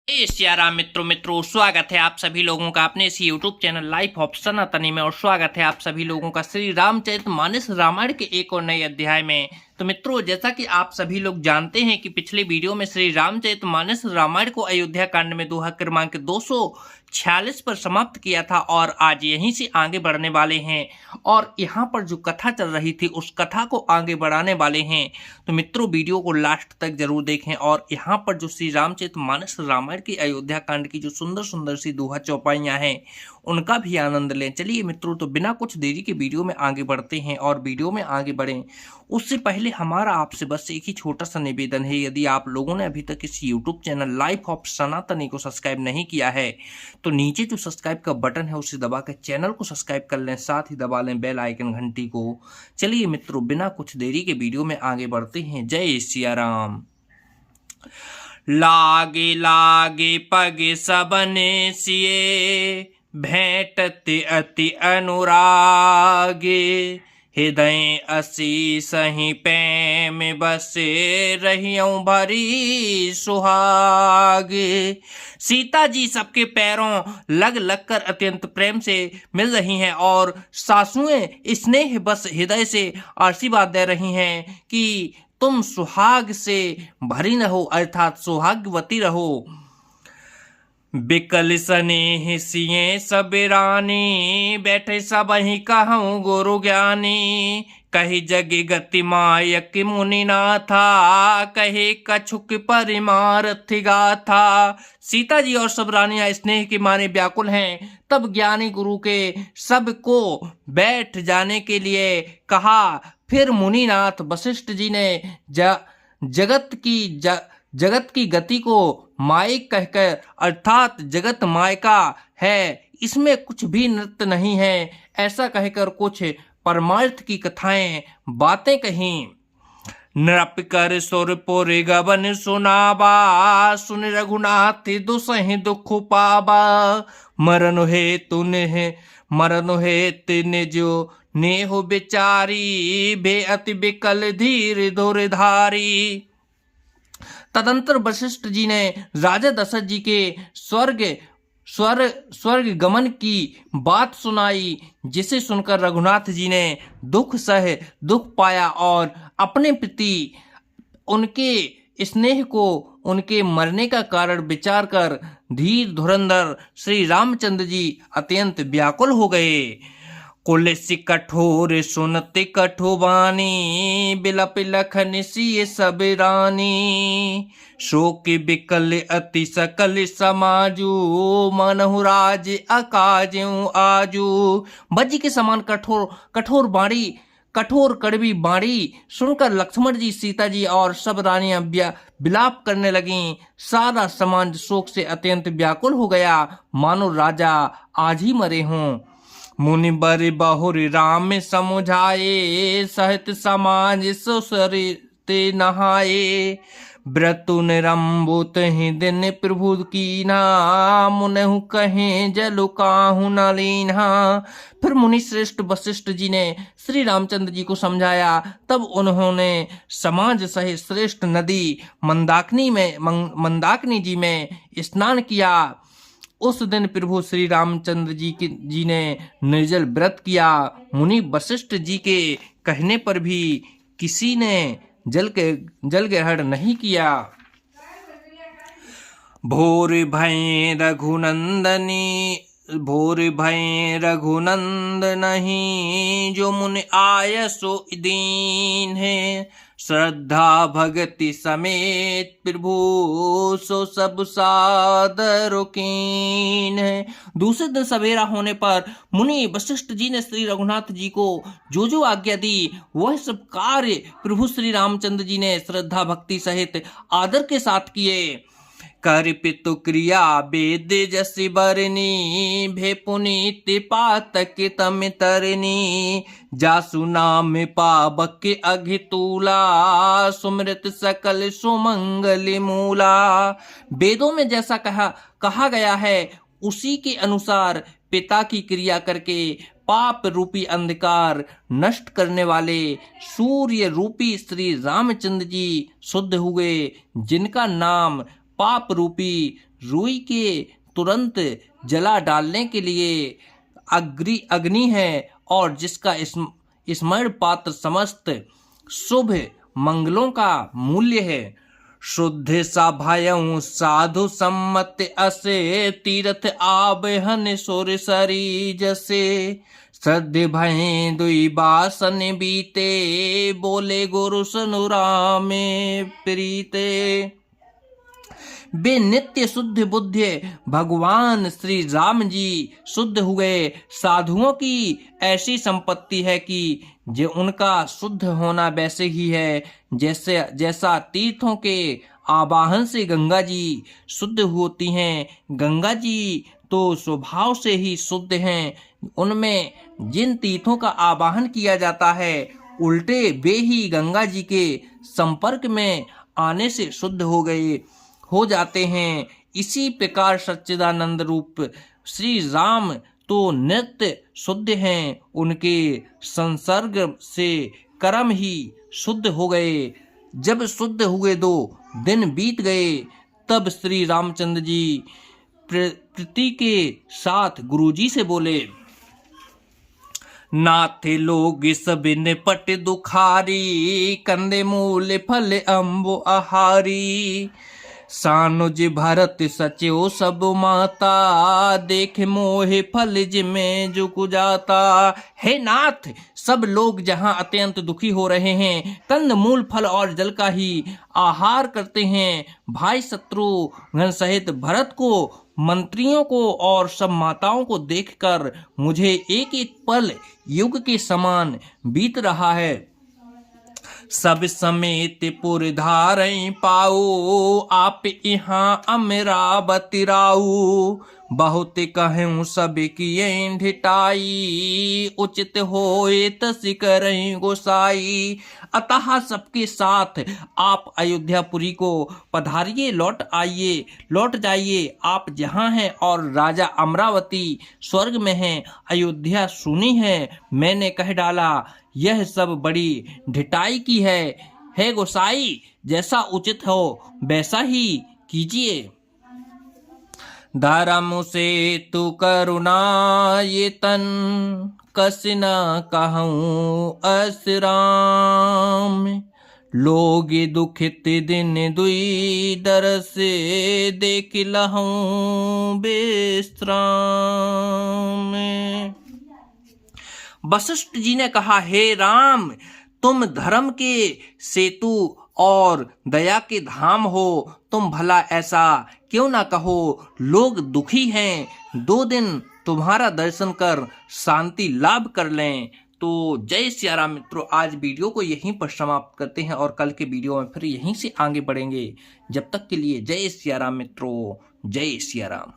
सियाराम मित्रों स्वागत है आप सभी लोगों का अपने इस YouTube चैनल लाइफ ऑफ सनातनी में। और स्वागत है आप सभी लोगों का श्री रामचरितमानस रामायण के एक और नए अध्याय में। तो मित्रों, जैसा कि आप सभी लोग जानते हैं कि पिछले वीडियो में श्री रामचरितमानस रामायण को अयोध्या कांड में दोहा क्रमांक 246 पर समाप्त किया था और आज यहीं से आगे बढ़ने वाले हैं और यहाँ पर जो कथा चल रही थी उस कथा को आगे बढ़ाने वाले हैं। तो मित्रों, वीडियो को लास्ट तक जरूर देखें और यहाँ पर जो श्री रामचरितमानस रामायण की अयोध्या कांड की जो सुंदर सुंदर सी दोहा चौपाइयाँ हैं उनका भी आनंद लें। चलिए मित्रों, तो बिना कुछ देरी के वीडियो में आगे बढ़ते हैं। और वीडियो में आगे बढ़ें उससे पहले हमारा आपसे बस एक ही छोटा सा निवेदन है, यदि आप लोगों ने अभी तक इस यूट्यूब चैनल लाइफ ऑफ सनातनी को सब्सक्राइब नहीं किया है तो नीचे जो सब्सक्राइब का बटन है उसे दबा कर चैनल को सब्सक्राइब कर लें, साथ ही दबा लें बेल आइकन घंटी को। चलिए मित्रों, बिना कुछ देरी के वीडियो में आगे बढ़ते हैं। जय सिया राम। लागे लागे पग सबने सिए, भेंटते अति अनुरागे, हृदय असी सही पैम बसे, रहियों भरी सुहागे। सीता जी सबके पैरों लग लग कर अत्यंत प्रेम से मिल रही हैं और सासुएं स्नेह बस हृदय से आशीर्वाद दे रही हैं कि तुम सुहाग से भरी रहो, अर्थात सुहागवती रहो। बिकल स्नेह सिए सब रानी, बैठे सब ही कहूँ गुरु ज्ञानी। कही जग गति मायक मुनि नाथा, कहे कछुक परिमारथ गाथा। सीता जी और सब रानियां स्नेह के मारे व्याकुल हैं। तब ज्ञानी गुरु के सबको बैठ जाने के लिए कहा। फिर मुनिनाथ वशिष्ठ जी ने जगत की गति को मायक कहकर, अर्थात जगत मायका है, इसमें कुछ भी नृत्य नहीं है, ऐसा कहकर कुछ परमार्थ की कथाएं बातें कहीं। नृप कर सुरपुर गबन सुनाबा, सुन रघुनाथ दुसहि दुख पाबा। मरन हेतु निजो नेहु बिचारी, बे अति बिकल धीर धुर धारी। तदंतर वशिष्ठ जी ने राजा दशरथ जी के स्वर्ग गमन की बात सुनाई, जिसे सुनकर रघुनाथ जी ने दुख पाया और अपने प्रति उनके स्नेह को उनके मरने का कारण विचार कर धीर धुरंधर श्री रामचंद्र जी अत्यंत व्याकुल हो गए। कुलसी कठोर सुनते कठोबानी, बिलप लखन सिय सब रानी। शोक बिकल अति सकल समाजू, मनहु राज अकाजू आजू। बज्जी के समान कठोर कड़वी बाणी सुनकर लक्ष्मण जी, सीता जी और सब रानियां विलाप करने लगीं। सारा समाज शोक से अत्यंत व्याकुल हो गया, मानो राजा आज ही मरे हों। मुनि बर बहुर राम समुझाए, सहित समाज सुसरिते नहाए। व्रतु निरंबुत ही दिन प्रभु कीना, मुनहु कहें जलु काहू न लीन्हा। फिर मुनि श्रेष्ठ वशिष्ठ जी ने श्री रामचंद्र जी को समझाया। तब उन्होंने समाज सहित श्रेष्ठ नदी मंदाकिनी जी में स्नान किया। उस दिन प्रभु श्री रामचंद्र जी ने निर्जल व्रत किया। मुनि वशिष्ठ जी के कहने पर भी किसी ने जल ग्रहण नहीं किया। भोर भय रघुनंदनी, जो मुनि आय सो दीन है। श्रद्धा भक्ति समेत प्रभु, सो सब सादर कीन है। दूसरे दिन सवेरा होने पर मुनि वशिष्ठ जी ने श्री रघुनाथ जी को जो आज्ञा दी वह सब कार्य प्रभु श्री रामचंद्र जी ने श्रद्धा भक्ति सहित आदर के साथ किए। कर पितु क्रिया वेद जसि बरनी, भे पुनीत पातक तम तरनी। जासु नाम पावक अघितूला, सुमृत सकल सुमंगल मूला। वेदों में जैसा कहा गया है उसी के अनुसार पिता की क्रिया करके पाप रूपी अंधकार नष्ट करने वाले सूर्य रूपी श्री रामचंद्र जी शुद्ध हुए, जिनका नाम पाप रूपी रुई के तुरंत जला डालने के लिए अग्नि है और जिसका स्मरण पात्र समस्त शुभ मंगलों का मूल्य है। शुद्ध सा भयऊ साधु सम्मत असे तीर्थ आबहन सुर सरी जसे श्रद्ध भय दुई बासन बीते बोले गुरु सनुरामे प्रीते। वे नित्य शुद्ध बुद्धि भगवान श्री राम जी शुद्ध हुए साधुओं की ऐसी संपत्ति है कि जो उनका शुद्ध होना वैसे ही है जैसा तीर्थों के आवाहन से गंगा जी शुद्ध होती हैं। गंगा जी तो स्वभाव से ही शुद्ध हैं, उनमें जिन तीर्थों का आवाहन किया जाता है उल्टे वे ही गंगा जी के संपर्क में आने से शुद्ध हो जाते हैं। इसी प्रकार सच्चिदानंद रूप श्री राम तो नित्य शुद्ध हैं, उनके संसर्ग से कर्म ही शुद्ध हो गए। जब शुद्ध हुए 2 दिन बीत गए तब श्री रामचंद्र जी प्रीति के साथ गुरुजी से बोले, नाथे लोग सबिन पट दुखारी कंदे मूल फल अम्बो आहारी सानुज भरत सचो सब माता देख मोहे फल जिमें जुक जाता। हे नाथ, सब लोग जहाँ अत्यंत दुखी हो रहे हैं कंद मूल फल और जल का ही आहार करते हैं। भाई शत्रुघ्न सहित भरत को, मंत्रियों को और सब माताओं को देखकर मुझे एक एक पल युग के समान बीत रहा है। सब समेत पुर धारई पाऊ आप यहाँ अमरावती राऊ बहुत कहूँ सब किए ढिटाई उचित होए तसी करई गोसाई। अतः सबके साथ आप अयोध्यापुरी को पधारिए, लौट जाइए आप जहाँ हैं और राजा अमरावती स्वर्ग में हैं। अयोध्या सुनी है मैंने कह डाला, यह सब बड़ी ढिठाई की है गोसाई, जैसा उचित हो वैसा ही कीजिए। धर्म से तू करुणा ये तन कस न कहूँ असराम लोग दुखित दिन दुई दर से देख लहूँ बेस्त्राम। वशिष्ठ जी ने कहा, हे राम, तुम धर्म के सेतु और दया के धाम हो, तुम भला ऐसा क्यों ना कहो। लोग दुखी हैं, 2 दिन तुम्हारा दर्शन कर शांति लाभ कर लें। तो जय सिया राम मित्रों, आज वीडियो को यहीं पर समाप्त करते हैं और कल के वीडियो में फिर यहीं से आगे बढ़ेंगे। जब तक के लिए जय सिया राम मित्रों, जय सिया राम।